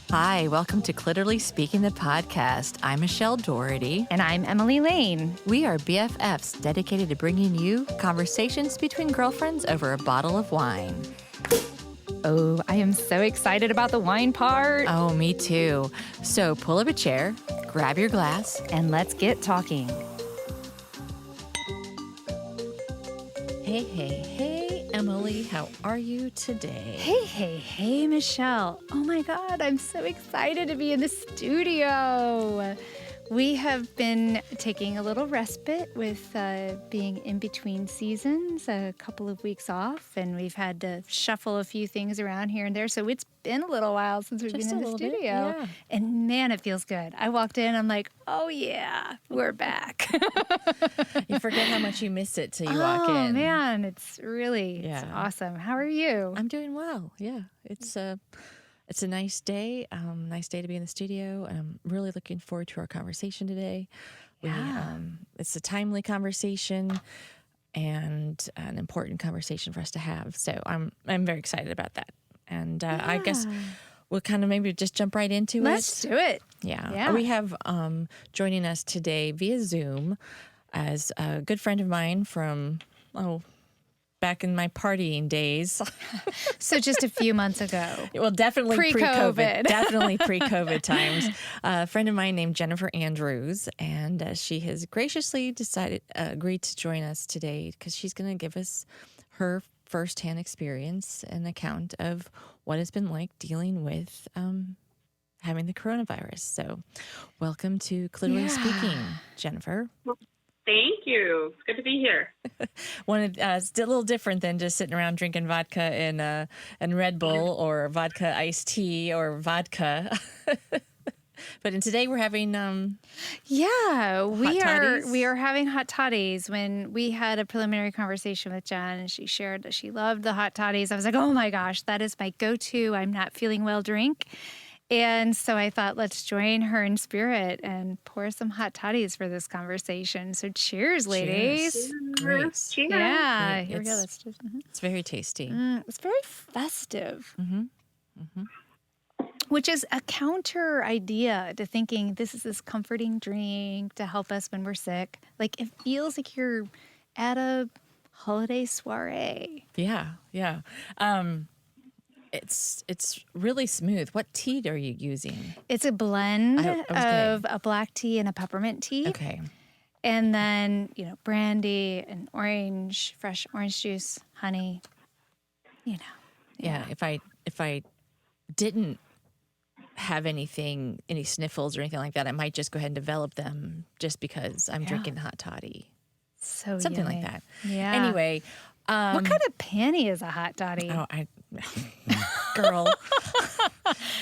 Hi, welcome to Cliterally Speaking the podcast. I'm Michelle Doherty. And I'm Emily Lane. We are BFFs dedicated to bringing you conversations between girlfriends over a bottle of wine. Oh, I am so excited about the wine part. Oh, me too. So pull up a chair, grab your glass, And let's get talking. Hey, Emily, how are you today? Hey, Michelle. Oh my God, I'm so excited to be in the studio. We have been taking a little respite with being in between seasons, a couple of weeks off, and we've had to shuffle a few things around here and there. So it's been a little while since we've been in the studio. Yeah. And man, it feels good. I walked in, I'm like, oh yeah, we're back. You forget how much you miss it till you walk in. Oh man, it's awesome. How are you? I'm doing well. Yeah, it's a nice day. Nice day to be in the studio. I'm really looking forward to our conversation today. It's a timely conversation and an important conversation for us to have. So I'm very excited about that. And I guess we'll kind of maybe just jump right into it. Let's do it. Yeah. We have joining us today via Zoom as a good friend of mine from back in my partying days. So just a few months ago. Well, definitely Pre-COVID. Definitely pre-COVID times. A friend of mine named Jennifer Andrews, and she has graciously agreed to join us today because she's going to give us her firsthand experience and account of what it's been like dealing with having the coronavirus. So welcome to Cliterally Speaking, Jennifer. Thank you. It's good to be here. It's a little different than just sitting around drinking vodka and Red Bull or vodka iced tea or vodka. But today we're having We toddies? are having hot toddies. When we had a preliminary conversation with Jen and she shared that she loved the hot toddies, I was like, oh my gosh, that is my go-to. I'm not feeling well drink. And so I thought, let's join her in spirit and pour some hot toddies for this conversation. So cheers, ladies. Great. Cheers. Yeah, Great. here we go. Let's just, It's very tasty. It's very festive. Which is a counter idea to thinking this is this comforting drink to help us when we're sick. Like it feels like you're at holiday soiree. Yeah. It's really smooth. What tea are you using? It's a blend I was of a black tea and a peppermint tea. Okay. And then, brandy and fresh orange juice, honey, Yeah. If I didn't have any sniffles or anything like that, I might just go ahead and develop them just because I'm drinking hot toddy. So Something yummy. like that. Yeah. Anyway. What kind of panty is a hot toddy? Girl.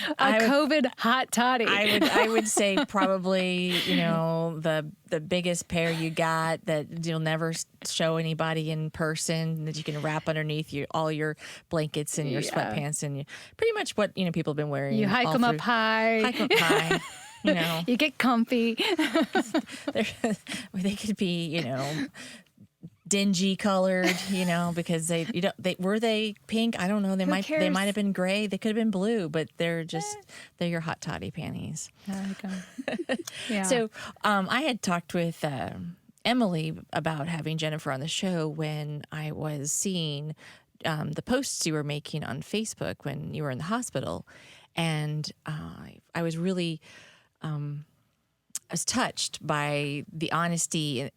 COVID hot toddy. I would say probably, the biggest pair you got that you'll never show anybody in person, that you can wrap underneath all your blankets and your sweatpants and pretty much what, people have been wearing. You hike them up high. Hike them up high. You get comfy. They could be, dingy colored, because they were they pink? I don't know. They might have been gray. They could have been blue, but they're your hot toddy panties. I like 'em. Yeah. So I had talked with Emily about having Jennifer on the show when I was seeing the posts you were making on Facebook when you were in the hospital, and I was really I was touched by the honesty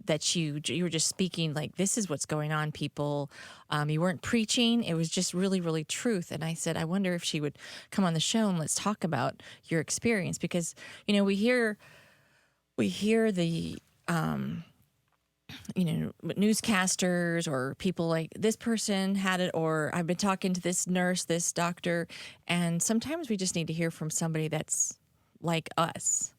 that you were just speaking, like, this is what's going on, people. You weren't preaching. It was just really, really truth. And I said, I wonder if she would come on the show and let's talk about your experience, because, we hear the, newscasters or people like, this person had it, or I've been talking to this nurse, this doctor. And sometimes we just need to hear from somebody that's like us.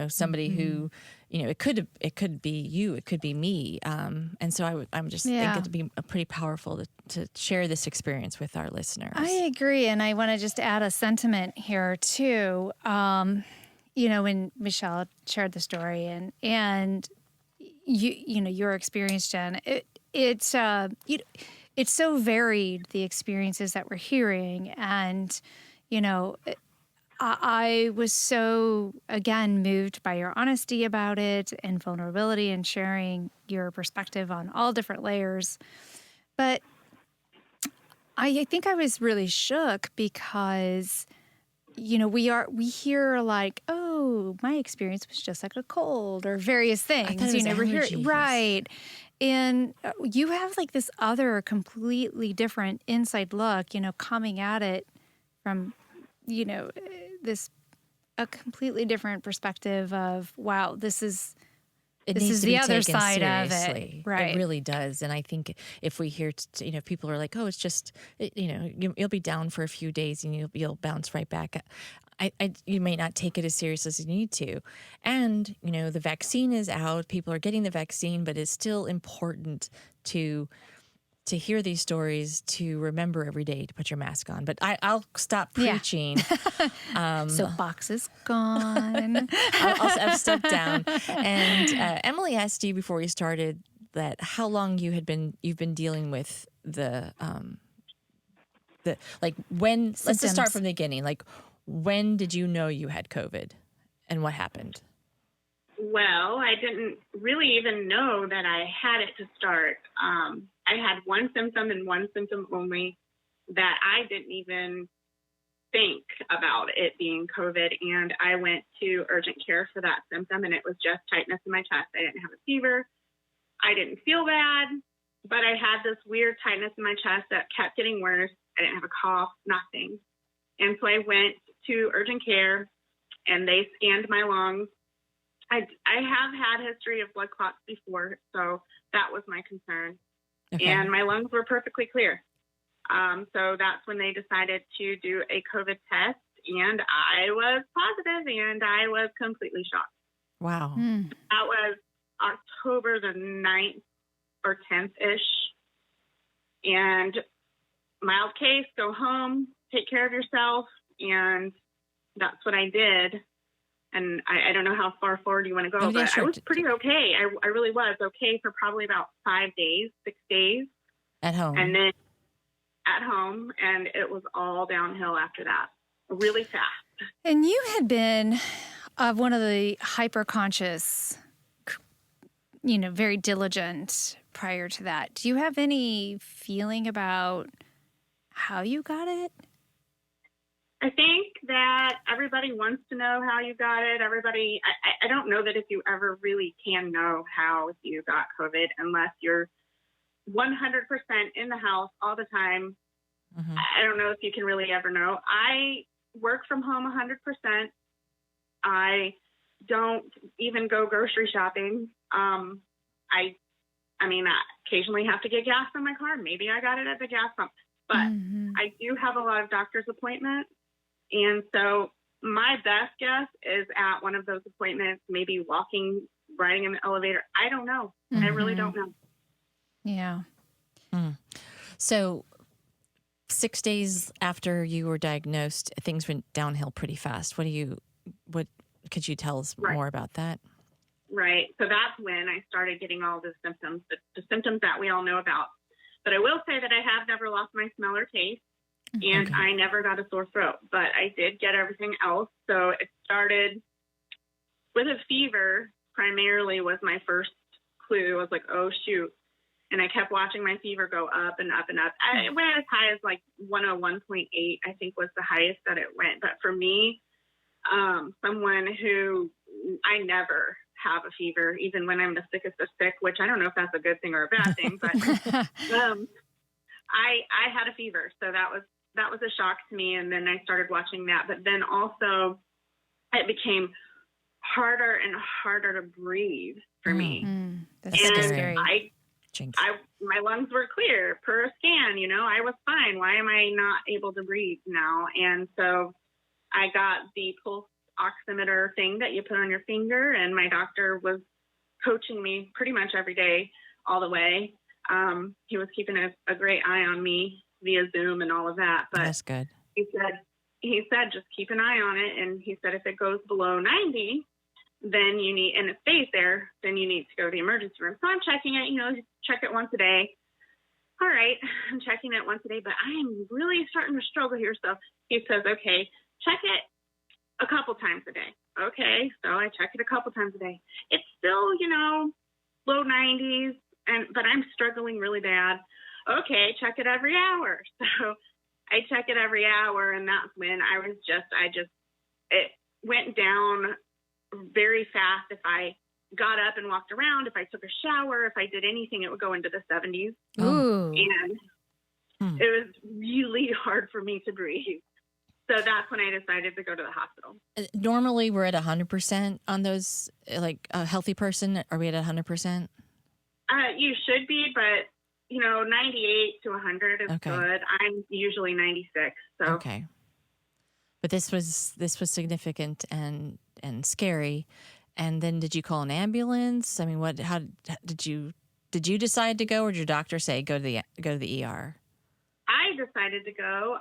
Somebody who, it could be you, it could be me. And so I'm just think it'd be pretty powerful to share this experience with our listeners. I agree. And I want to just add a sentiment here too. When Michelle shared the story and your experience, Jen, it's so varied, the experiences that we're hearing. And, I was so, again, moved by your honesty about it and vulnerability and sharing your perspective on all different layers. But I think I was really shook because, we hear like, oh, my experience was just like a cold or various I thought things, it was we're here. allergies. Right. And you have like this other completely different inside look, coming at it from, this a completely different perspective of, wow, this is It this needs is to the be other taken side of it. seriously. It Right. really does. And I think if we hear, people are like, oh, it's just, you'll be down for a few days and you'll bounce right back. You may not take it as serious as you need to. And, the vaccine is out. People are getting the vaccine, but it's still important to hear these stories, to remember every day to put your mask on. But I'll stop Yeah. preaching. Soapbox is gone. I've stepped down. And Emily asked you before we started that how long you've been dealing with the like when. Let's just start Symptoms. from the beginning. Like, when did you know you had COVID, and what happened? Well, I didn't really even know that I had it to start. I had one symptom and one symptom only that I didn't even think about it being COVID. And I went to urgent care for that symptom, and it was just tightness in my chest. I didn't have a fever. I didn't feel bad, but I had this weird tightness in my chest that kept getting worse. I didn't have a cough, nothing. And so I went to urgent care, and they scanned my lungs. I have had history of blood clots before, so that was my concern. Okay. And my lungs were perfectly clear. So that's when they decided to do a COVID test, and I was positive, and I was completely shocked. Wow. That was October the 9th or 10th-ish. And mild case, go home, take care of yourself, and that's what I did. And I don't know how far forward you want to go, but sure. I was pretty okay. I really was okay for probably about 5 days, 6 days. At home. And then at home, and it was all downhill after that, really fast. And you had been one of the hyper-conscious, very diligent prior to that. Do you have any feeling about how you got it? I think that everybody wants to know how you got it. I don't know that if you ever really can know how you got COVID unless you're 100% in the house all the time. Mm-hmm. I don't know if you can really ever know. I work from home 100%. I don't even go grocery shopping. I occasionally have to get gas in my car. Maybe I got it at the gas pump, but I do have a lot of doctor's appointments. And so my best guess is at one of those appointments, maybe walking, riding in the elevator. I don't know. I really don't know. Yeah. So 6 days after you were diagnosed, things went downhill pretty fast. What could you tell us more about that? Right. So that's when I started getting all the symptoms, the symptoms that we all know about. But I will say that I have never lost my smell or taste. And I never got a sore throat, but I did get everything else. So it started with a fever, primarily was my first clue. I was like, oh, shoot. And I kept watching my fever go up and up and up. It went as high as like 101.8, I think was the highest that it went. But for me, someone who I never have a fever, even when I'm the sickest of sick, which I don't know if that's a good thing or a bad thing, but I had a fever. So that was a shock to me. And then I started watching that. But then also it became harder and harder to breathe for me. That's and scary. My lungs were clear per scan. I was fine. Why am I not able to breathe now? And so I got the pulse oximeter thing that you put on your finger. And my doctor was coaching me pretty much every day, all the way. He was keeping a great eye on me via Zoom and all of that. But that's good. He said, just keep an eye on it. And he said, if it goes below 90, then you need, and it stays there, then you need to go to the emergency room. So I'm checking it, check it once a day. All right. I'm checking it once a day, but I am really starting to struggle here. So he says, okay, check it a couple times a day. Okay, so I check it a couple times a day. It's still, low 90s, but I'm struggling really bad. Okay, check it every hour. So I check it every hour, and that's when it went down very fast. If I got up and walked around, if I took a shower, if I did anything, it would go into the 70s. Ooh. And it was really hard for me to breathe. So that's when I decided to go to the hospital. Normally, we're at 100% on those, like a healthy person. Are we at 100%? You should be, but 98 to 100 is good. I'm usually 96. So okay. But this was significant and scary. And then did you call an ambulance? I mean, how did you decide to go, or did your doctor say go to the ER? I decided to go.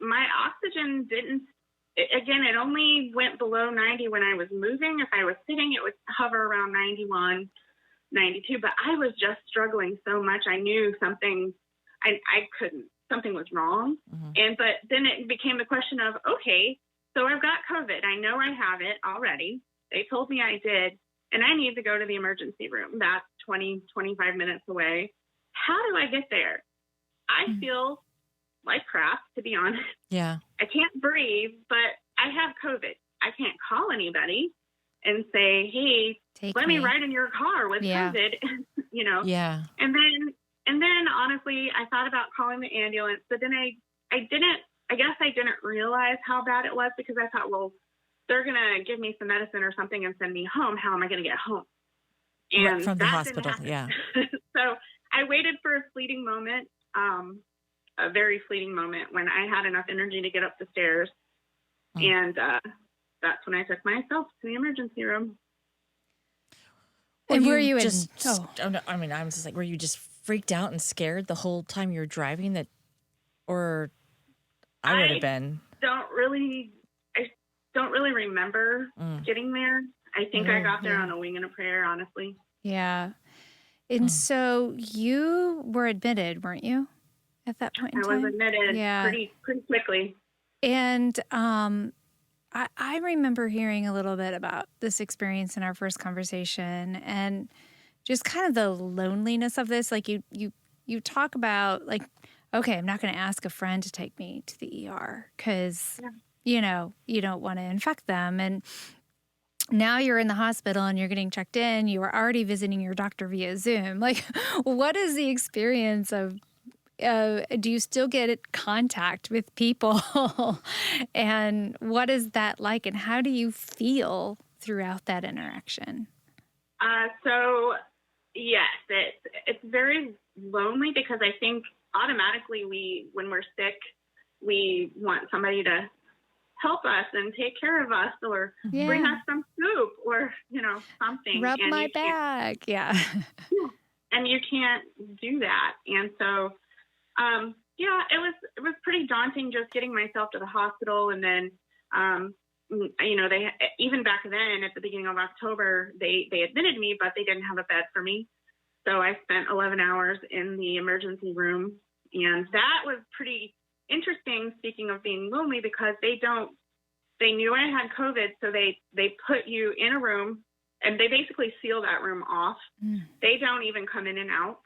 My oxygen it only went below 90 when I was moving. If I was sitting, it would hover around 91, 92, but I was just struggling so much. I knew something was wrong. Mm-hmm. But then it became the question of, okay, so I've got COVID. I know I have it already. They told me I did, and I need to go to the emergency room. That's 20, 25 minutes away. How do I get there? I feel like crap, to be honest. Yeah. I can't breathe, but I have COVID. I can't call anybody and say, hey, let me ride in your car with COVID, Yeah. And then honestly, I thought about calling the ambulance, but then I guess I didn't realize how bad it was, because I thought, well, they're going to give me some medicine or something and send me home. How am I going to get home? And from the hospital. Yeah. So I waited for a fleeting moment, a very fleeting moment, when I had enough energy to get up the stairs. And that's when I took myself to the emergency room. And were you I was just like, were you just freaked out and scared the whole time you were driving? Or I would have been. I don't really remember getting there. I think I got there on a wing and a prayer, honestly. Yeah. And so you were admitted, weren't you, at that point in time? I was admitted pretty quickly. And I remember hearing a little bit about this experience in our first conversation, and just kind of the loneliness of this. Like you talk about, like, okay, I'm not going to ask a friend to take me to the ER because, you don't want to infect them. And now you're in the hospital and you're getting checked in. You were already visiting your doctor via Zoom. Like, what is the experience of, do you still get contact with people? And what is that like? And how do you feel throughout that interaction? So, yes, it's very lonely, because I think automatically when we're sick, we want somebody to help us and take care of us, or bring us some soup, or, something. Rub my back. Yeah. And you can't do that. And so, it was pretty daunting just getting myself to the hospital. And then, they, even back then at the beginning of October, they admitted me, but they didn't have a bed for me. So I spent 11 hours in the emergency room, and that was pretty interesting, speaking of being lonely, because they knew I had COVID. So they put you in a room, and they basically seal that room off. They don't even come in and out.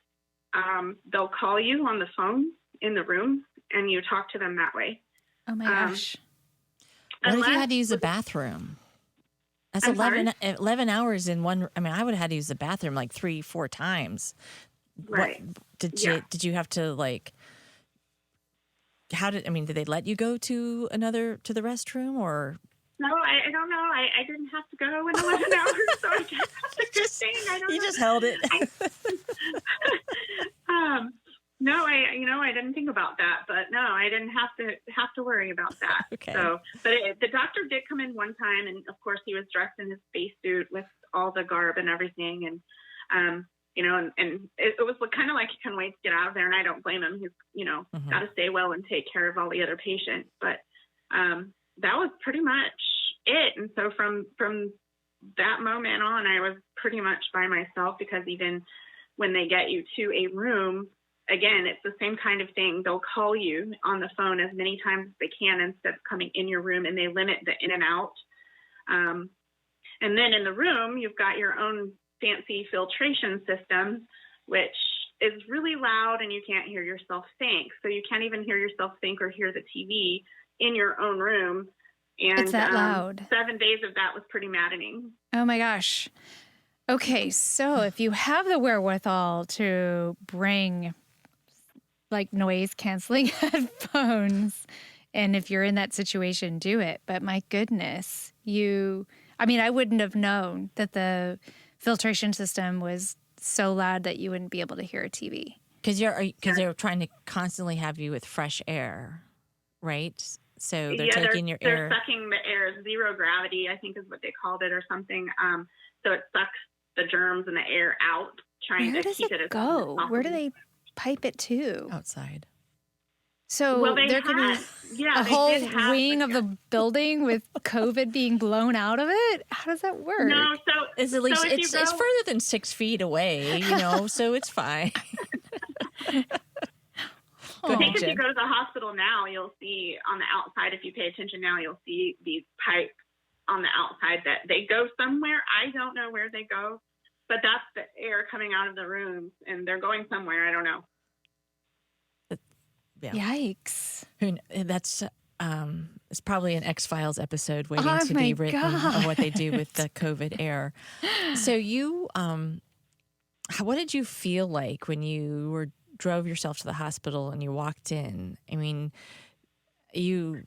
They'll call you on the phone in the room, and you talk to them that way. Oh my gosh. What if you had to use a bathroom? That's 11 hours in one. I mean, I would have had to use the bathroom like 3-4 times. Right. Did you have to, like, did they let you go to the restroom, or? No, I don't know. I didn't have to go in 11 hours, so I guess that's a good thing. I don't know. You just held it. No, I didn't think about that, but no, I didn't have to worry about that. Okay. So, but the doctor did come in one time, and of course he was dressed in his spacesuit with all the garb and everything, and and it was kind of like he couldn't wait to get out of there, and I don't blame him. He's got to stay well and take care of all the other patients, but that was pretty much it. And so from that moment on, I was pretty much by myself, because even when they get you to a room, again, it's the same kind of thing. They'll call you on the phone as many times as they can instead of coming in your room, and they limit the in and out. And then in the room, you've got your own fancy filtration system, which is really loud, and you can't hear yourself think. So you can't even hear yourself think or hear the TV in your own room. And It's that loud. 7 days of that was pretty maddening. Oh my gosh. Okay, so if you have the wherewithal to bring like noise canceling headphones, and if you're in that situation, do it. But my goodness, I wouldn't have known that the filtration system was so loud that you wouldn't be able to hear a TV. Because they're trying to constantly have you with fresh air, right? So they're taking your air. They're sucking the air. Zero gravity, I think, is what they called it, or something. So it sucks the germs and the air out, trying to keep it as go? Where do they pipe it to? Outside. So there could be a whole wing of the building with COVID being blown out of it. How does that work? No, so it's at least it's further than 6 feet away, so it's fine. I think if you go to the hospital now, you'll see on the outside, if you pay attention now, you'll see these pipes on the outside that they go somewhere. I don't know where they go, but that's the air coming out of the rooms, and they're going somewhere. I don't know. Yeah. Yikes. That's it's probably an X-Files episode waiting to be written of what they do with the COVID air. So you, what did you feel like when you drove yourself to the hospital and you walked in? I mean, you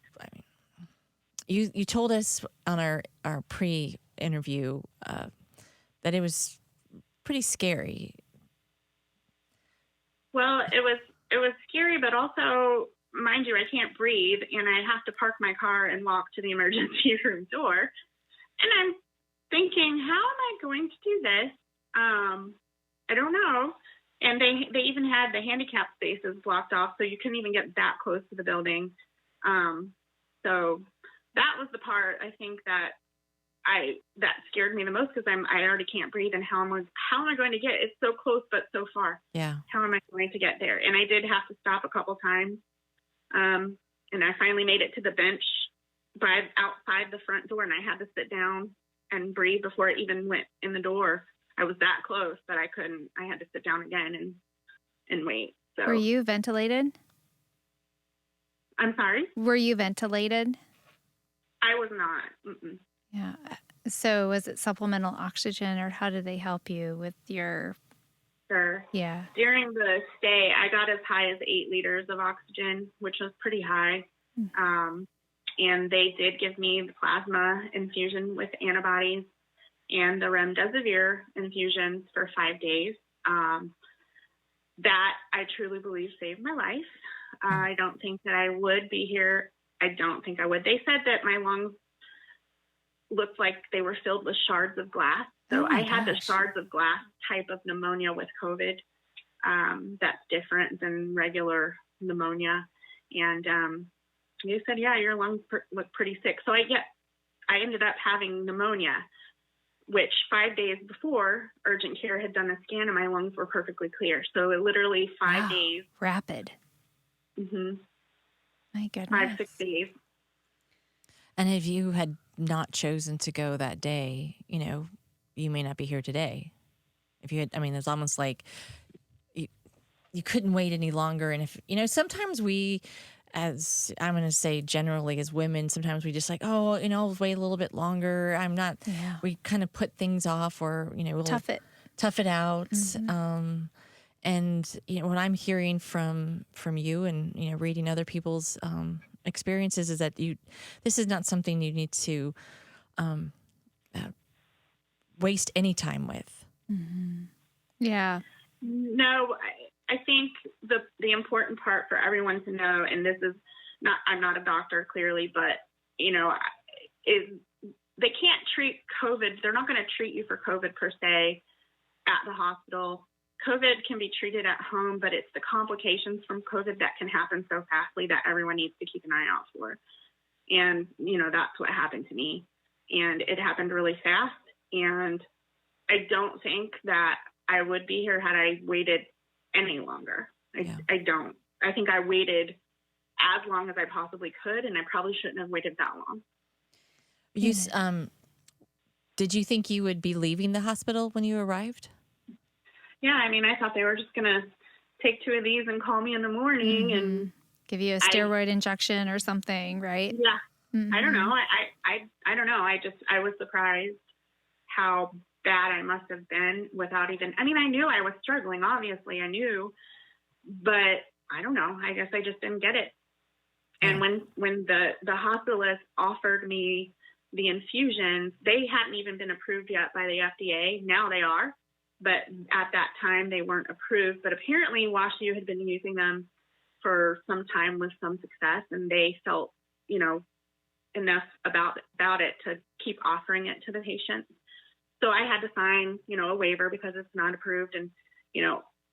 told us on our pre-interview that it was pretty scary. Well, it was scary, but also, mind you, I can't breathe, and I have to park my car and walk to the emergency room door. And I'm thinking, how am I going to do this? I don't know. And they even had the handicap spaces blocked off, so you couldn't even get that close to the building. So that was the part, I think, that scared me the most, because I already can't breathe, and how am I going to get? It's so close but so far. Yeah. How am I going to get there? And I did have to stop a couple times, and I finally made it to the bench outside the front door, and I had to sit down and breathe before it even went in the door. I was that close that I couldn't. I had to sit down again and wait. So. Were you ventilated? I'm sorry? Were you ventilated? I was not. Mm-mm. Yeah. So was it supplemental oxygen, or how did they help you with your... Sure. Yeah. During the stay, I got as high as 8 liters of oxygen, which was pretty high. And they did give me the plasma infusion with antibodies and the remdesivir infusions for 5 days. That I truly believe saved my life. I don't think that I would be here. I don't think I would. They said that my lungs looked like they were filled with shards of glass. So I had the shards of glass type of pneumonia with COVID. That's different than regular pneumonia. And they said, yeah, your lungs look pretty sick. So I ended up having pneumonia, which 5 days before urgent care had done a scan and my lungs were perfectly clear. So it literally 5 days. Rapid. Mm-hmm. My goodness. 5-6 days. And if you had not chosen to go that day, you may not be here today. If you had, it's almost like you couldn't wait any longer. And if, sometimes we, as I'm going to say generally as women, sometimes we just like, I'll wait a little bit longer. We kind of put things off, or, we'll tough it out. Mm-hmm. And, what I'm hearing from you and, reading other people's experiences is that this is not something you need to waste any time with. Mm-hmm. Yeah. No, I think the important part for everyone to know, and this is not, I'm not a doctor clearly, but, is they can't treat COVID. They're not going to treat you for COVID per se at the hospital. COVID can be treated at home, but it's the complications from COVID that can happen so fastly that everyone needs to keep an eye out for. And, that's what happened to me. And it happened really fast. And I don't think that I would be here had I waited any longer. Yeah. I don't. I think I waited as long as I possibly could, and I probably shouldn't have waited that long. Did you think you would be leaving the hospital when you arrived? Yeah, I mean, I thought they were just going to take 2 of these and call me in the morning and give you a steroid injection or something, right? Yeah. I don't know. I don't know. I was surprised how bad I must have been without even, I mean, I knew I was struggling, obviously I knew, but I don't know. I guess I just didn't get it. And when the hospitalist offered me the infusions, they hadn't even been approved yet by the FDA. Now they are, but at that time they weren't approved. But apparently WashU had been using them for some time with some success, and they felt, enough about it to keep offering it to the patient. So I had to sign, a waiver because it's not approved. And,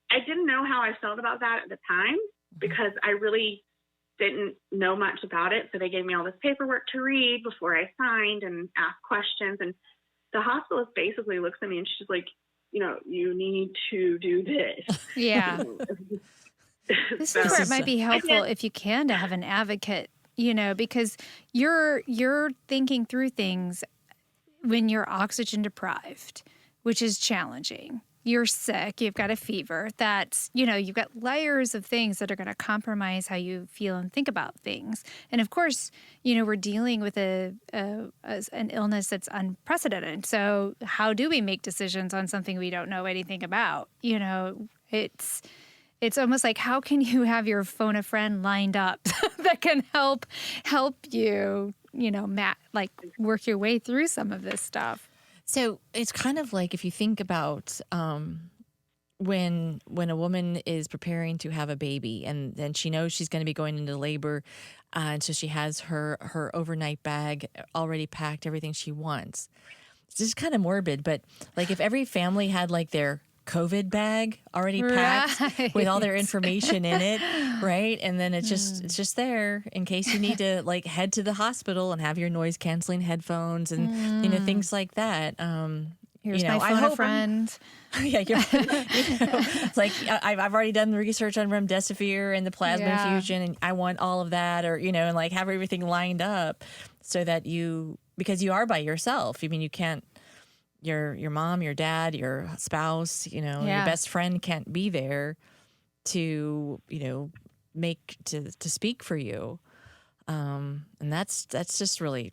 I didn't know how I felt about that at the time because I really didn't know much about it. So they gave me all this paperwork to read before I signed and asked questions. And the hospitalist basically looks at me and she's like, you need to do this. Yeah. This is where it might be helpful if you can to have an advocate, because you're thinking through things when you're oxygen deprived, which is challenging. You're sick, you've got a fever. That's, you've got layers of things that are going to compromise how you feel and think about things. And of course, we're dealing with an illness that's unprecedented. So how do we make decisions on something we don't know anything about? It's almost like, how can you have your phone a friend lined up that can help you, work your way through some of this stuff? So it's kind of like if you think about when a woman is preparing to have a baby and then she knows she's going to be going into labor, and so she has her overnight bag already packed, everything she wants. It's just kind of morbid, but like if every family had like their COVID bag already packed with all their information in it, right? And then it's just there in case you need to like head to the hospital and have your noise canceling headphones and things like that. Here's my phone a friend. Yeah, it's like I've already done the research on remdesivir and the plasma infusion, and I want all of that, or and like have everything lined up so that because you are by yourself. I mean, you can't. Your mom, your dad, your spouse, your best friend can't be there to to speak for you, and that's just really,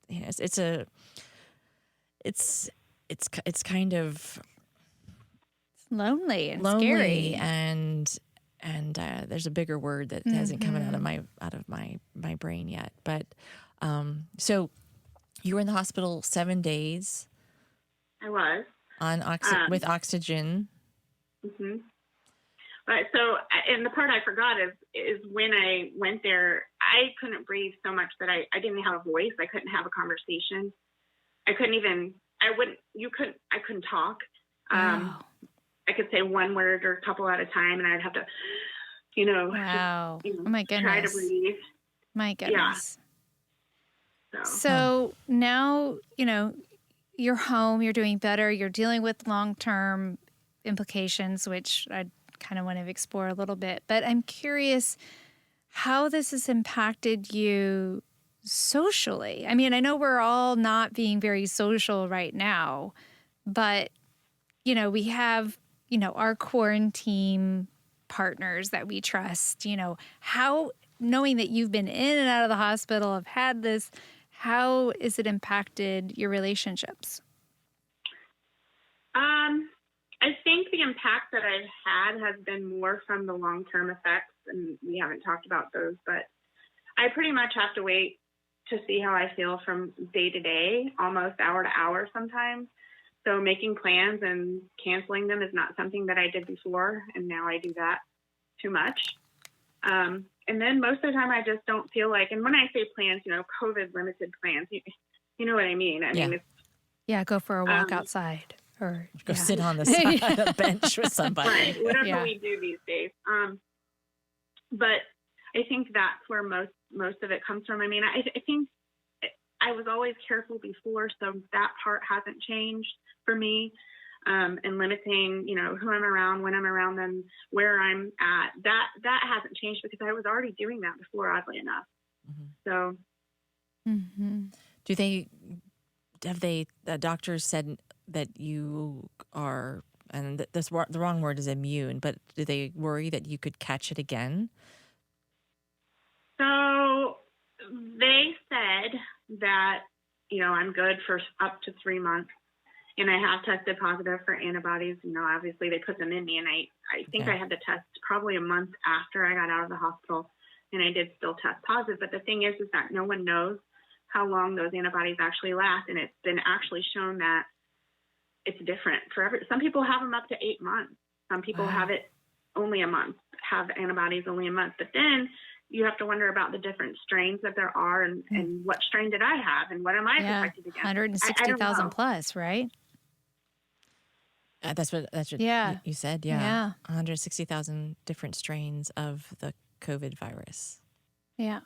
it's kind of lonely and lonely scary, and there's a bigger word that hasn't come out of my brain yet, but so you were in the hospital 7 days. I was on with oxygen. Mm-hmm. But so, and the part I forgot is when I went there, I couldn't breathe so much that I didn't have a voice. I couldn't have a conversation. I couldn't talk. Wow. I could say one word or a couple at a time, and I'd have to, wow. Just, oh my goodness. try to breathe. My goodness. Yeah. So now, you're home, you're doing better, you're dealing with long-term implications, which I kind of want to explore a little bit. But I'm curious how this has impacted you socially. I mean, I know we're all not being very social right now, but, we have, our quarantine partners that we trust, how, knowing that you've been in and out of the hospital, have had this, how has it impacted your relationships? I think the impact that I've had has been more from the long-term effects, and we haven't talked about those, but I pretty much have to wait to see how I feel from day to day, almost hour to hour sometimes. So making plans and canceling them is not something that I did before, and now I do that too much. And then most of the time I just don't feel like, and when I say plans, COVID limited plans, you know what I mean? I mean, it's, go for a walk outside or go sit on the side of a bench with somebody. Right, whatever we do these days. But I think that's where most of it comes from. I mean, I think I was always careful before, so that part hasn't changed for me. and limiting, who I'm around, when I'm around them, where I'm at. That hasn't changed because I was already doing that before, oddly enough. Mm-hmm. So, have the doctors said that you are, and the wrong word is immune, but do they worry that you could catch it again? So they said that, I'm good for up to 3 months. And I have tested positive for antibodies. Obviously they put them in me, and I think I had the test probably a month after I got out of the hospital, and I did still test positive. But the thing is that no one knows how long those antibodies actually last, and it's been actually shown that it's different for some people have them up to 8 months. Some people have it only a month, have antibodies only a month. But then you have to wonder about the different strains that there are, and what strain did I have, and what am I protected against? 160,000 plus, right? That's what you said. Yeah. 160,000 different strains of the COVID virus. Yeah.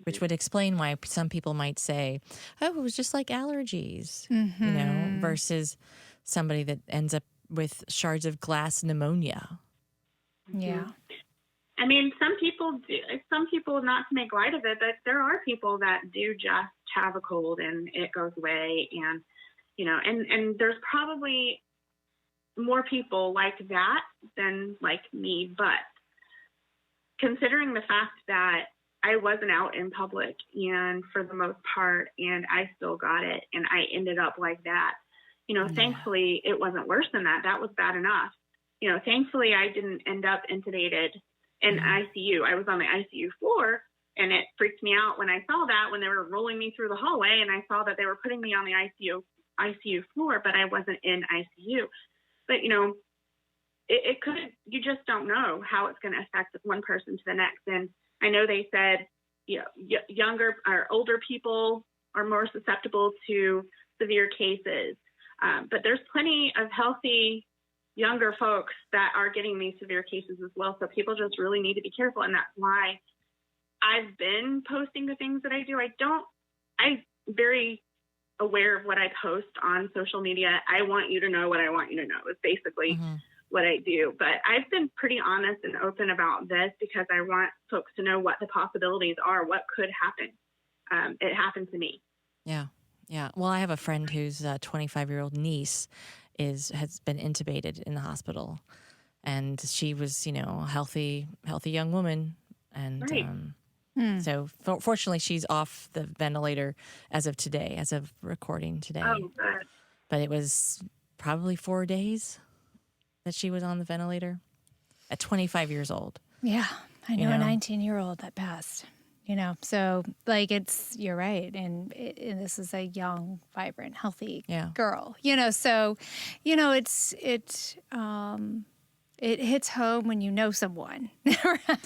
Which would explain why some people might say, oh, it was just like allergies, versus somebody that ends up with shards of glass pneumonia. Yeah. I mean, some people, not to make light of it, but there are people that do just have a cold and it goes away. And, and there's probably more people like that than like me. But considering the fact that I wasn't out in public, and for the most part, and I still got it, and I ended up like that, thankfully it wasn't worse than that. That was bad enough. Thankfully I didn't end up intubated in ICU. I was on the ICU floor, and it freaked me out when I saw that, when they were rolling me through the hallway, and I saw that they were putting me on the ICU floor, but I wasn't in ICU. But, it could, you just don't know how it's going to affect one person to the next. And I know they said, younger or older people are more susceptible to severe cases. But there's plenty of healthy younger folks that are getting these severe cases as well. So people just really need to be careful. And that's why I've been posting the things that I do. I'm very aware of what I post on social media. I want you to know what I want you to know is basically what I do. But I've been pretty honest and open about this because I want folks to know what the possibilities are, what could happen. It happened to me. Yeah. Yeah. Well, I have a friend whose 25-year-old niece has been intubated in the hospital, and she was, a healthy young woman. And, right. So fortunately she's off the ventilator as of today, as of recording today. Oh, good. But it was probably 4 days that she was on the ventilator at 25 years old. Yeah. I know a 19-year-old that passed, so like you're right. And this is a young, vibrant, healthy girl, so, it hits home when you know someone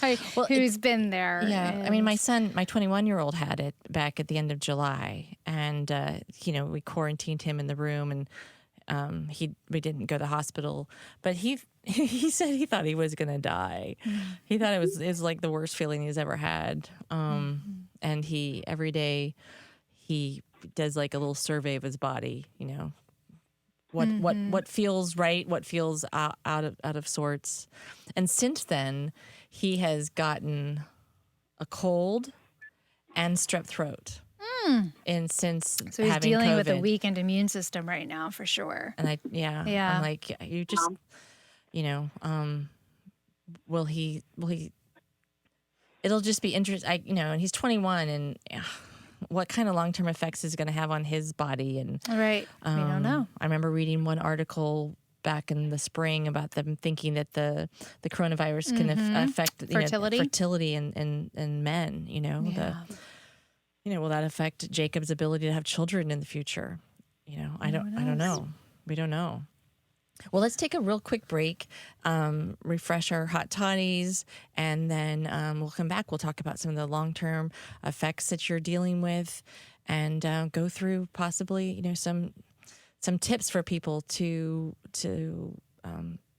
right? Who's been there. Yeah. I mean, my 21-year-old had it back at the end of July, and, we quarantined him in the room, and we didn't go to the hospital, but he said he thought he was going to die. He thought it was like the worst feeling he's ever had. And every day he does like a little survey of his body, what feels right, what feels out of sorts. And since then he has gotten a cold and strep throat. And since so he's having dealing COVID, with a weakened immune system right now, for sure. And I'm like, you just, will he? It'll just be interesting. And he's 21, and what kind of long-term effects is going to have on his body? And right, we don't know. I remember reading one article back in the spring about them thinking that the coronavirus can affect fertility in men. Will that affect Jacob's ability to have children in the future? I don't know. We don't know. Well, let's take a real quick break, refresh our hot toddies, and then we'll come back. We'll talk about some of the long-term effects that you're dealing with, and go through possibly, some tips for people to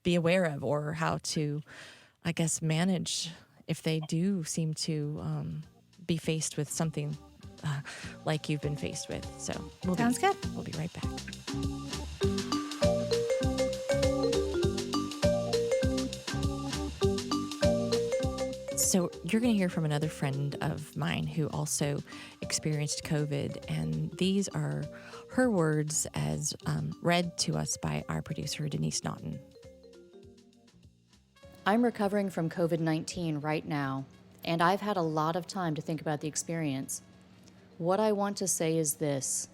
be aware of, or how to, I guess, manage if they do seem to be faced with something like you've been faced with. So Sounds good. We'll be right back. you're going to hear from another friend of mine who also experienced COVID, and these are her words as read to us by our producer, Denise Naughton. I'm recovering from COVID-19 right now, and I've had a lot of time to think about the experience. What I want to say is this: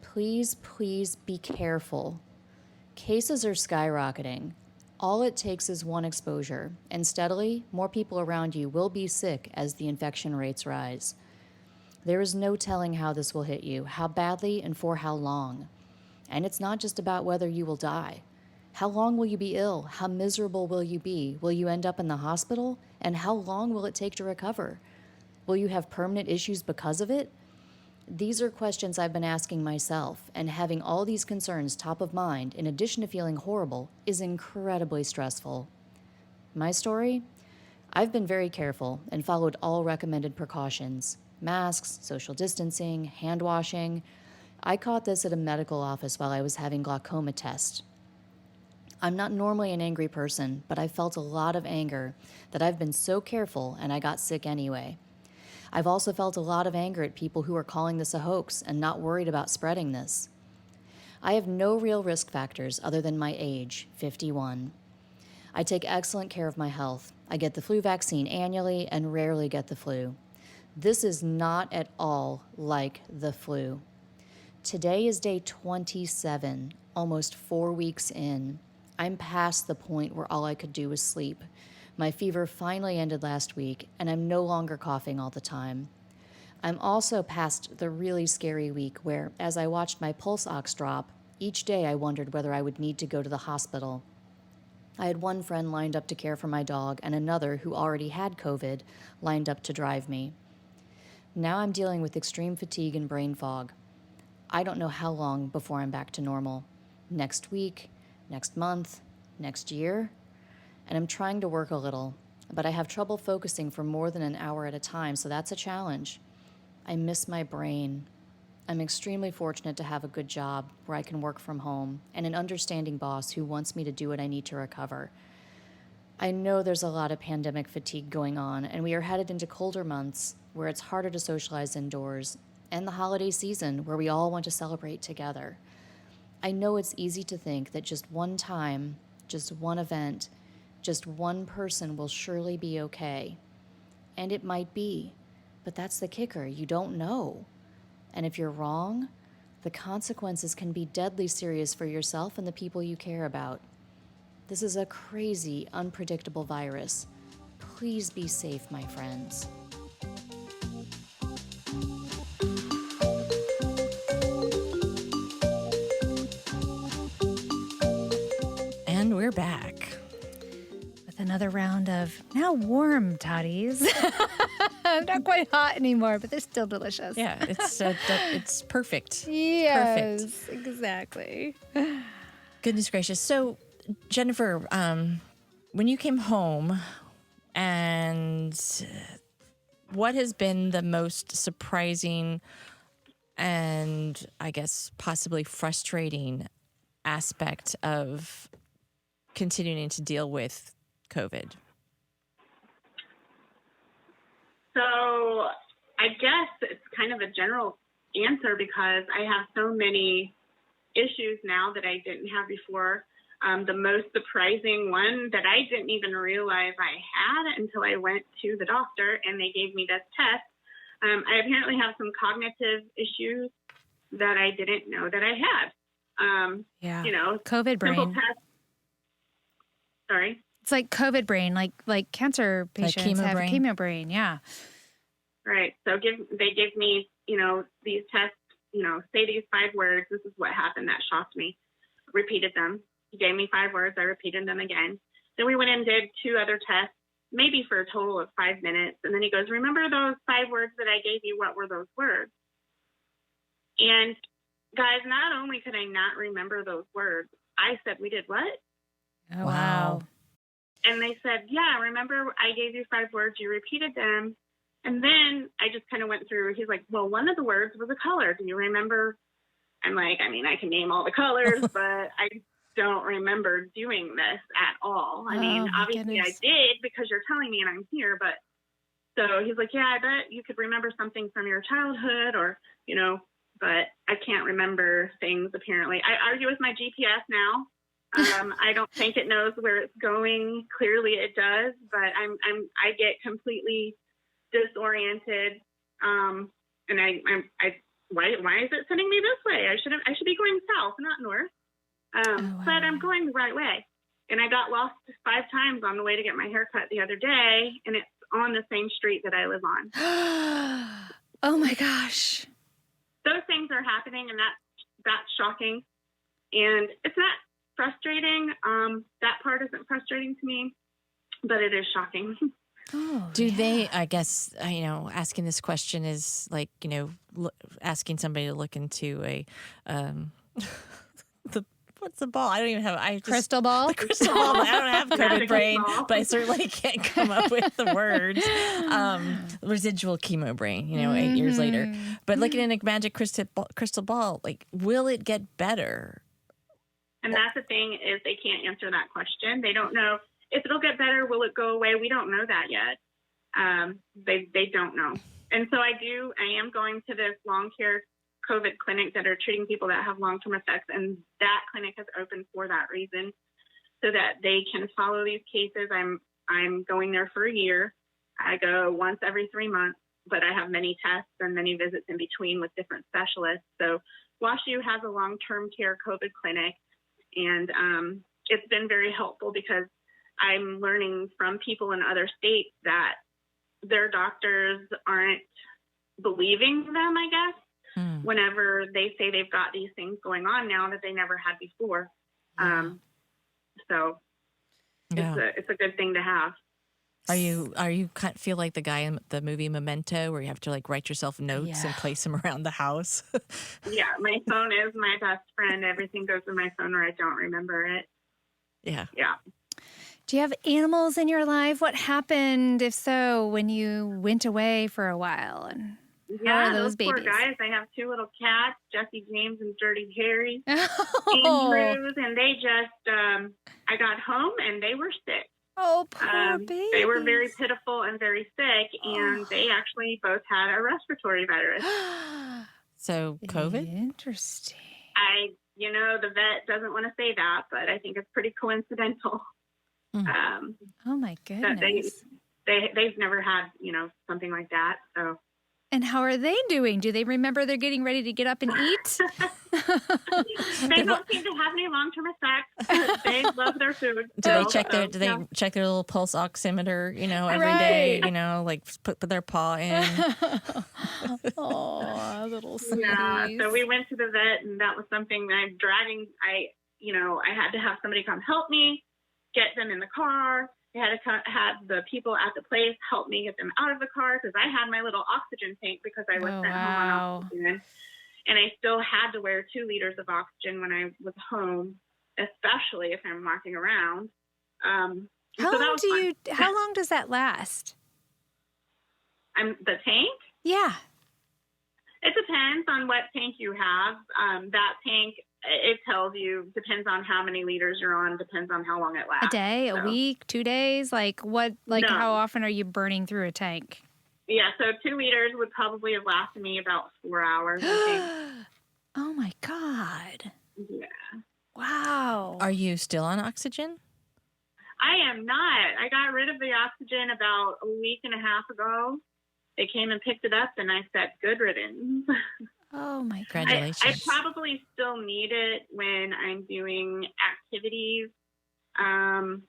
please, please be careful. Cases are skyrocketing. All it takes is one exposure, and steadily, more people around you will be sick as the infection rates rise. There is no telling how this will hit you, how badly, and for how long. And it's not just about whether you will die. How long will you be ill? How miserable will you be? Will you end up in the hospital? And how long will it take to recover? Will you have permanent issues because of it? These are questions I've been asking myself, and having all these concerns top of mind, in addition to feeling horrible, is incredibly stressful. My story? I've been very careful and followed all recommended precautions: masks, social distancing, hand washing. I caught this at a medical office while I was having glaucoma tests. I'm not normally an angry person, but I felt a lot of anger that I've been so careful and I got sick anyway. I've also felt a lot of anger at people who are calling this a hoax and not worried about spreading this. I have no real risk factors other than my age, 51. I take excellent care of my health. I get the flu vaccine annually and rarely get the flu. This is not at all like the flu. Today is day 27, almost 4 weeks in. I'm past the point where all I could do was sleep. My fever finally ended last week, and I'm no longer coughing all the time. I'm also past the really scary week where, as I watched my pulse ox drop, each day I wondered whether I would need to go to the hospital. I had one friend lined up to care for my dog, and another, who already had COVID, lined up to drive me. Now I'm dealing with extreme fatigue and brain fog. I don't know how long before I'm back to normal. Next week, next month, next year? And I'm trying to work a little, but I have trouble focusing for more than an hour at a time, so that's a challenge. I miss my brain. I'm extremely fortunate to have a good job where I can work from home and an understanding boss who wants me to do what I need to recover. I know there's a lot of pandemic fatigue going on, and we are headed into colder months where it's harder to socialize indoors, and the holiday season where we all want to celebrate together. I know it's easy to think that just one time, just one event, just one person will surely be okay. And it might be, but that's the kicker. You don't know. And if you're wrong, the consequences can be deadly serious for yourself and the people you care about. This is a crazy, unpredictable virus. Please be safe, my friends. And we're back with another round of now warm toddies. Not quite hot anymore, but they're still delicious. Yeah, it's perfect. Yes, Perfect. exactly. Goodness gracious. So, Jennifer, when you came home, and what has been the most surprising and I guess possibly frustrating aspect of continuing to deal with COVID? So I guess it's kind of a general answer because I have so many issues now that I didn't have before. The most surprising one that I didn't even realize I had until I went to the doctor and they gave me this test. I apparently have some cognitive issues that I didn't know that I had. Yeah. You know, COVID brain. Sorry. It's like COVID brain, like cancer patients have chemo brain. Yeah. Right. So they give me, these tests, say these 5 words. This is what happened that shocked me. Repeated them. He gave me 5 words. I repeated them again. Then we went and did 2 other tests, maybe for a total of 5 minutes. And then he goes, remember those 5 words that I gave you? What were those words? And guys, not only could I not remember those words, I said, we did what? Oh, wow. And they said, yeah, remember I gave you 5 words. You repeated them. And then I just kind of went through. He's like, well, one of the words was a color. Do you remember? I'm like, I can name all the colors, but I don't remember doing this at all. I mean, obviously I did because you're telling me and I'm here, but So he's like, yeah, I bet you could remember something from your childhood or, but I can't remember things apparently. I argue with my GPS now. I don't think it knows where it's going. Clearly it does, but I get completely disoriented. And why is it sending me this way? I should be going south, not north. Wow. But I'm going the right way. And I got lost 5 times on the way to get my hair cut the other day, and it's on the same street that I live on. Oh my gosh. Those things are happening, and that's shocking. And it's not frustrating. That part isn't frustrating to me, but it is shocking. Oh, Do they, I guess, asking this question is like, asking somebody to look into what's the ball? I don't even have, crystal ball? The crystal ball. I don't have COVID Magic brain, ball. but I certainly can't come up with the words. Residual chemo brain, 8 years later. But looking at a magic crystal ball, like, will it get better? And that's the thing is they can't answer that question. They don't know if it'll get better. Will it go away? We don't know that yet. They don't know. And so I am going to this long care COVID clinic that are treating people that have long-term effects. And that clinic has opened for that reason so that they can follow these cases. I'm going there for a year. I go once every 3 months, but I have many tests and many visits in between with different specialists. So WashU has a long-term care COVID clinic. And it's been very helpful because I'm learning from people in other states that their doctors aren't believing them, I guess, whenever they say they've got these things going on now that they never had before. So it's a good thing to have. Are you feel like the guy in the movie Memento where you have to like write yourself notes and place them around the house? Yeah, my phone is my best friend. Everything goes in my phone or I don't remember it. Yeah. Yeah. Do you have animals in your life? What happened, if so, when you went away for a while? And how are those poor babies? guys. I have 2 little cats, Jesse James and Dirty Harry, Oh, Andrews, and they just, I got home and they were sick. oh poor babies. They were very pitiful and very sick, and they actually both had a respiratory virus. So COVID? Interesting. The vet doesn't want to say that, but I think it's pretty coincidental. Oh my That goodness. they've never had, something like that. So. And how are they doing? Do they remember they're getting ready to get up and eat? They don't seem to have any long-term effects. They love their food. Do they check their little pulse oximeter, every day, like put their paw in? Oh, little sweeties. Yeah. So we went to the vet, and that was something that I'm dragging. I had to have somebody come help me get them in the car. I had to have the people at the place help me get them out of the car because I had my little oxygen tank because I was sent home on oxygen. And I still had to wear 2 liters of oxygen when I was home, especially if I'm walking around. How long does that last? The tank? Yeah. It depends on what tank you have. That tank, it tells you, depends on how many liters you're on, depends on how long it lasts. A day, a week, 2 days? How often are you burning through a tank? Yeah, so 2 liters would probably have lasted me about 4 hours, I think. Oh my God. Yeah. Wow. Are you still on oxygen? I am not. I got rid of the oxygen about a week and a half ago. They came and picked it up, and I said, good riddance. Oh my God. Congratulations. I probably still need it when I'm doing activities,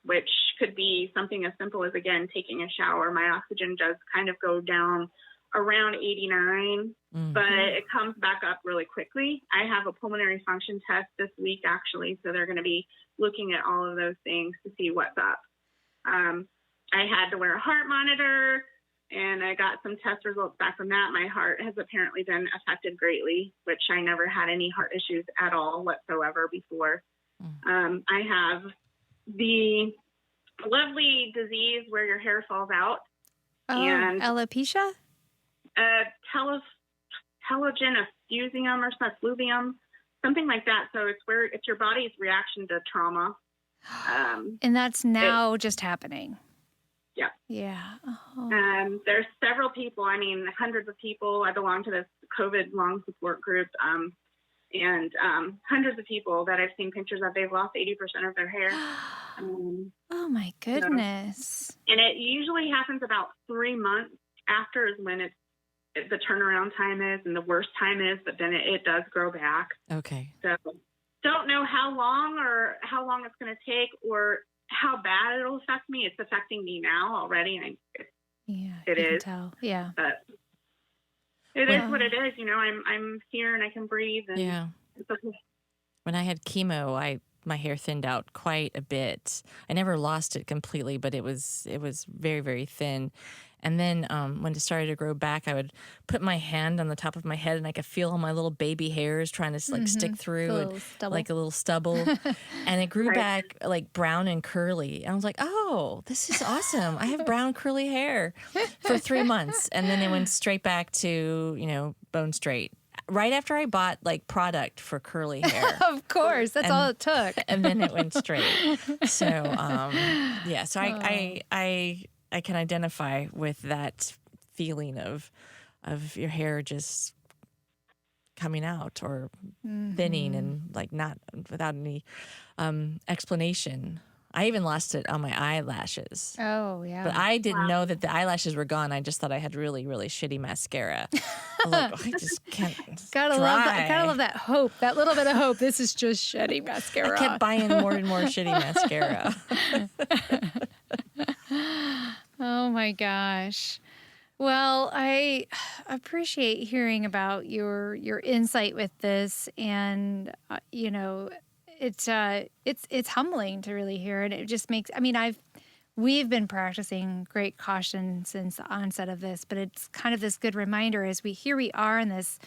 which could be something as simple as, again, taking a shower. My oxygen does kind of go down around 89, but it comes back up really quickly. I have a pulmonary function test this week, actually, so they're going to be looking at all of those things to see what's up. I had to wear a heart monitor, and I got some test results back from that. My heart has apparently been affected greatly, which I never had any heart issues at all whatsoever before. I have the lovely disease where your hair falls out. Oh, and alopecia? Telogen or fluvium, something like that. So it's your body's reaction to trauma. And that's now just happening. Yeah. Yeah. Oh. There's several people, I mean, hundreds of people. I belong to this COVID long support group. And hundreds of people that I've seen pictures of, they've lost 80% of their hair. Oh my goodness. And it usually happens about 3 months after is when the turnaround time is and the worst time is, but then it does grow back. Okay. So don't know how long it's going to take or how bad it'll affect me. It's affecting me now already. And it is. Can tell. Yeah. But it is what it is. You know, I'm here and I can breathe. And Yeah. it's okay. When I had chemo, my hair thinned out quite a bit. I never lost it completely, but it was very, very thin. And then when it started to grow back, I would put my hand on the top of my head and I could feel all my little baby hairs trying to like stick through like a little stubble. And it grew back like brown and curly. And I was like, oh, this is awesome. I have brown curly hair for 3 months. And then it went straight back to, you know, bone straight. Right after I bought like product for curly hair. Of course, that's all it took. And then it went straight. So yeah, so I can identify with that feeling of your hair just coming out or thinning and like not without any explanation. I even lost it on my eyelashes. Oh, yeah. But I didn't know that the eyelashes were gone. I just thought I had really, really shitty mascara. I was like, oh, I just can't. Gotta love that hope, that little bit of hope. This is just shitty mascara. I kept buying more and more shitty mascara. Oh my gosh. Well, I appreciate hearing about your insight with this, and you know, it's humbling to really hear it. It just makes, I mean, we've been practicing great caution since the onset of this, but it's kind of this good reminder as we are in this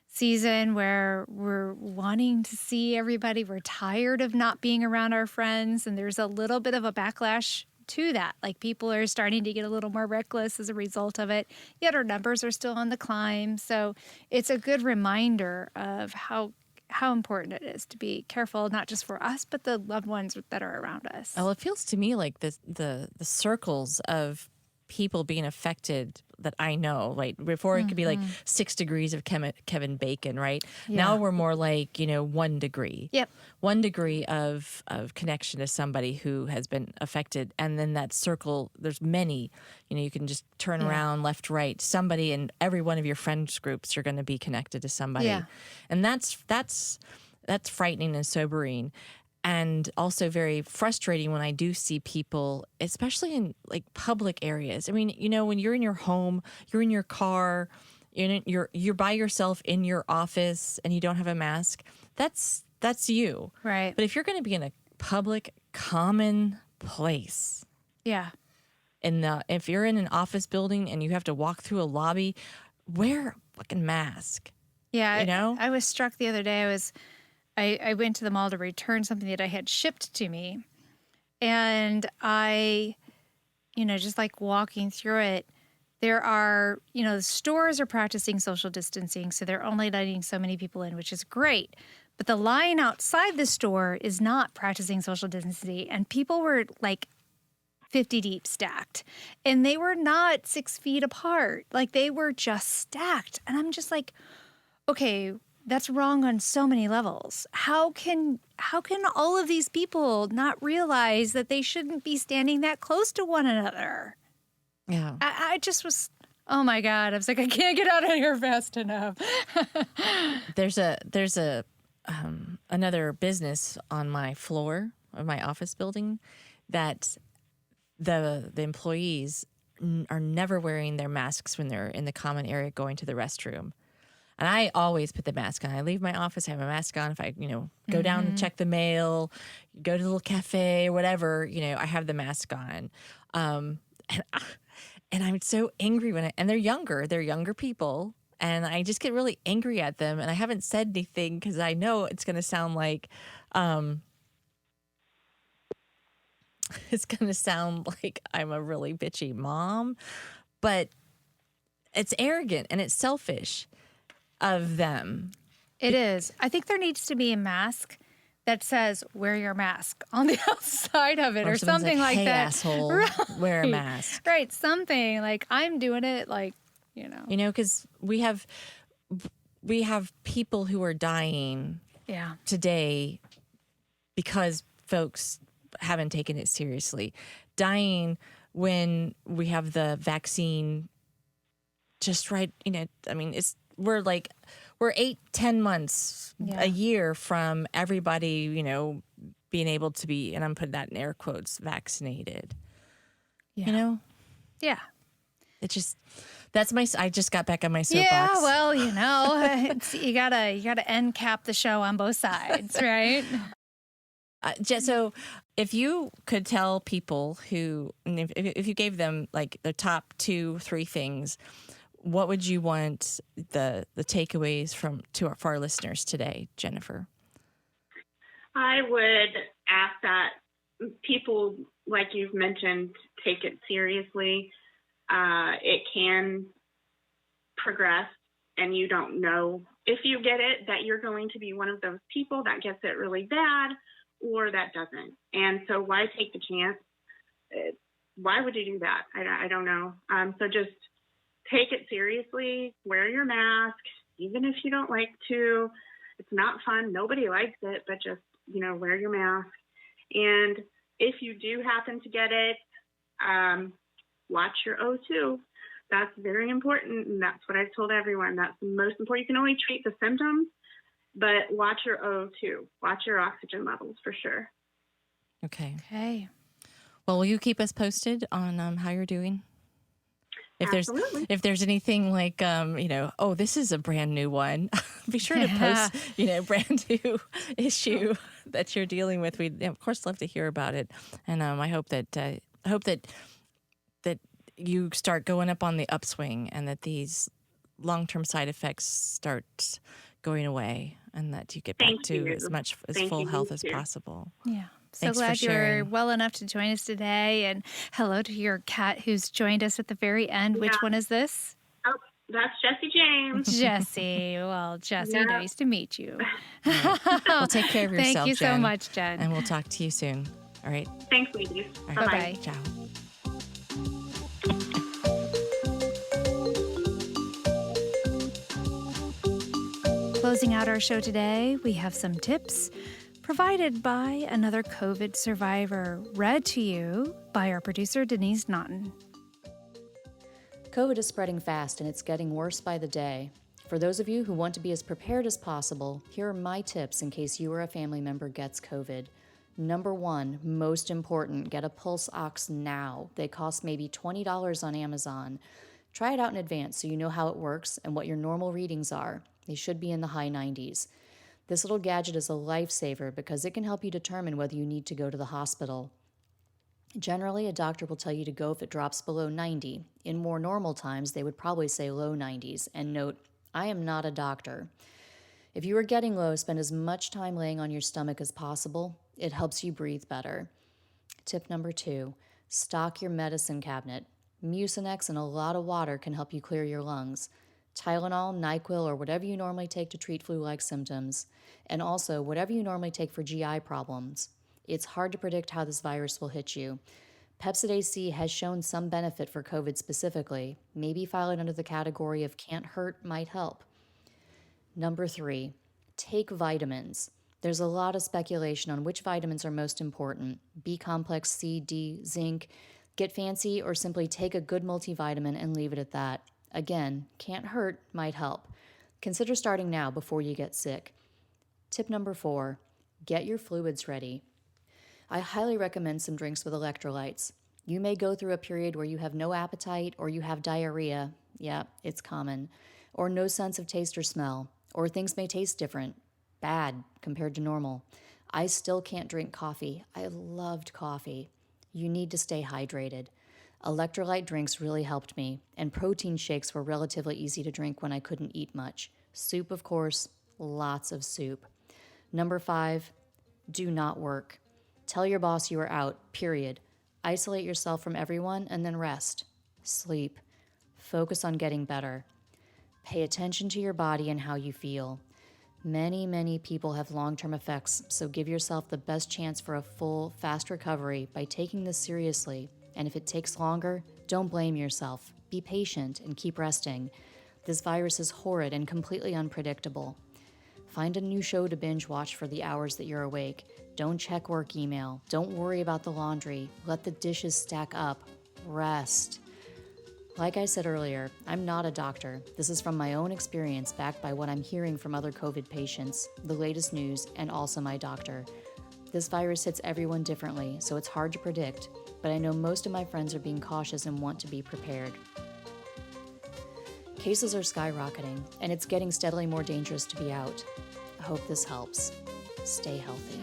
season where we're wanting to see everybody. We're tired of not being around our friends, and there's a little bit of a backlash to that. Like people are starting to get a little more reckless as a result of it, yet our numbers are still on the climb. So it's a good reminder of how important it is to be careful, not just for us, but the loved ones that are around us. Well, it feels to me like the circles of people being affected that I know, right? Before it could be like 6 degrees of Kevin Bacon, right? Yeah. Now we're more like, 1 degree. Yep. 1 degree of connection to somebody who has been affected. And then that circle, there's many, you can just turn around left, right. Somebody in every one of your friends groups, you're going to be connected to somebody. Yeah. And that's frightening and sobering. And also very frustrating when I do see people, especially in like public areas. I mean, when you're in your home, you're in your car, you're by yourself in your office and you don't have a mask. That's you. Right. But if you're going to be in a public, common place, Yeah. if you're in an office building and you have to walk through a lobby, wear a fucking mask. Yeah. I was struck the other day. I went to the mall to return something that I had shipped to me. And I, just like walking through it, there are, the stores are practicing social distancing. So they're only letting so many people in, which is great. But the line outside the store is not practicing social distancing. And people were like 50 deep stacked. And they were not 6 feet apart. Like they were just stacked. And I'm just like, okay, that's wrong on so many levels. How can all of these people not realize that they shouldn't be standing that close to one another? Yeah. I just was, oh my God. I was like, I can't get out of here fast enough. There's another business on my floor of my office building that the employees are never wearing their masks when they're in the common area going to the restroom. And I always put the mask on. I leave my office, I have a mask on. If I, go down and check the mail, go to the little cafe or whatever, I have the mask on. And I'm so angry and they're younger people. And I just get really angry at them. And I haven't said anything because I know it's going to sound like, I'm a really bitchy mom, but it's arrogant and it's selfish of them. It is. I think there needs to be a mask that says wear your mask on the outside of it or someone's something like hey, that. asshole, wear a mask. Right. Something like I'm doing it like, you know. Because we have people who are dying Yeah. today because folks haven't taken it seriously. Dying when we have the vaccine just right, I mean, we're 8-10 months, Yeah. a year from everybody, being able to be, and I'm putting that in air quotes, vaccinated. Yeah. Yeah. It just, I just got back on my soapbox. Yeah, well, you gotta end cap the show on both sides, right? So if you could tell people and if you gave them like the top 2-3 things, what would you want the takeaways for our listeners today, Jennifer? I would ask that people, like you've mentioned, take it seriously. It can progress, and you don't know if you get it that you're going to be one of those people that gets it really bad or that doesn't. And so why take the chance? Why would you do that? I don't know. So just take it seriously. Wear your mask, even if you don't like to. It's not fun. Nobody likes it, but just, wear your mask. And if you do happen to get it, watch your O2. That's very important, and that's what I've told everyone. That's the most important. You can only treat the symptoms, but watch your O2. Watch your oxygen levels for sure. Okay. Well, will you keep us posted on how you're doing? Absolutely. If there's anything like, this is a brand new one, be sure to post, brand new issue that you're dealing with. We'd, of course, love to hear about it. And I hope that you start going up on the upswing and that these long-term side effects start going away and that you get back to as full health as possible. Yeah. So Thanks for glad you were sharing. well enough to join us today. And hello to your cat who's joined us at the very end. Yeah. Which one is this? Oh, that's Jessie James. Jessie. Well, Jessie, nice to meet you. Well, take care of yourself, Thank you Jen, so much, Jen. and we'll talk to you soon. All right. Thanks, ladies. All right. Bye-bye. Bye-bye. Ciao. Closing out our show today, we have some tips provided by another COVID survivor, read to you by our producer, Denise Naughton. COVID is spreading fast and it's getting worse by the day. For those of you who want to be as prepared as possible, here are my tips in case you or a family member gets COVID. Number 1, most important, get a pulse ox now. They cost maybe $20 on Amazon. Try it out in advance so you know how it works and what your normal readings are. They should be in the high 90s. This little gadget is a lifesaver because it can help you determine whether you need to go to the hospital. Generally, a doctor will tell you to go if it drops below 90. In more normal times, they would probably say low 90s. And note, I am not a doctor. If you are getting low, spend as much time laying on your stomach as possible. It helps you breathe better. Tip number 2, stock your medicine cabinet. Mucinex and a lot of water can help you clear your lungs. Tylenol, NyQuil, or whatever you normally take to treat flu-like symptoms. And also, whatever you normally take for GI problems. It's hard to predict how this virus will hit you. Pepcid AC has shown some benefit for COVID specifically. Maybe file it under the category of can't hurt, might help. Number 3, take vitamins. There's a lot of speculation on which vitamins are most important. B-complex, C, D, zinc. Get fancy or simply take a good multivitamin and leave it at that. Again, can't hurt, might help. Consider starting now before you get sick. Tip number 4, get your fluids ready. I highly recommend some drinks with electrolytes. You may go through a period where you have no appetite or you have diarrhea. Yeah, it's common. Or no sense of taste or smell. Or things may taste different, bad compared to normal. I still can't drink coffee. I loved coffee. You need to stay hydrated. Electrolyte drinks really helped me, and protein shakes were relatively easy to drink when I couldn't eat much. Soup, of course, lots of soup. Number 5, do not work. Tell your boss you are out, period. Isolate yourself from everyone and then rest. Sleep. Focus on getting better. Pay attention to your body and how you feel. Many people have long-term effects, so give yourself the best chance for a full, fast recovery by taking this seriously. And if it takes longer, don't blame yourself. Be patient and keep resting. This virus is horrid and completely unpredictable. Find a new show to binge watch for the hours that you're awake. Don't check work email. Don't worry about the laundry. Let the dishes stack up. Rest. Like I said earlier, I'm not a doctor. This is from my own experience, backed by what I'm hearing from other COVID patients, the latest news, and also my doctor. This virus hits everyone differently, so it's hard to predict, but I know most of my friends are being cautious and want to be prepared. Cases are skyrocketing, and it's getting steadily more dangerous to be out. I hope this helps. Stay healthy.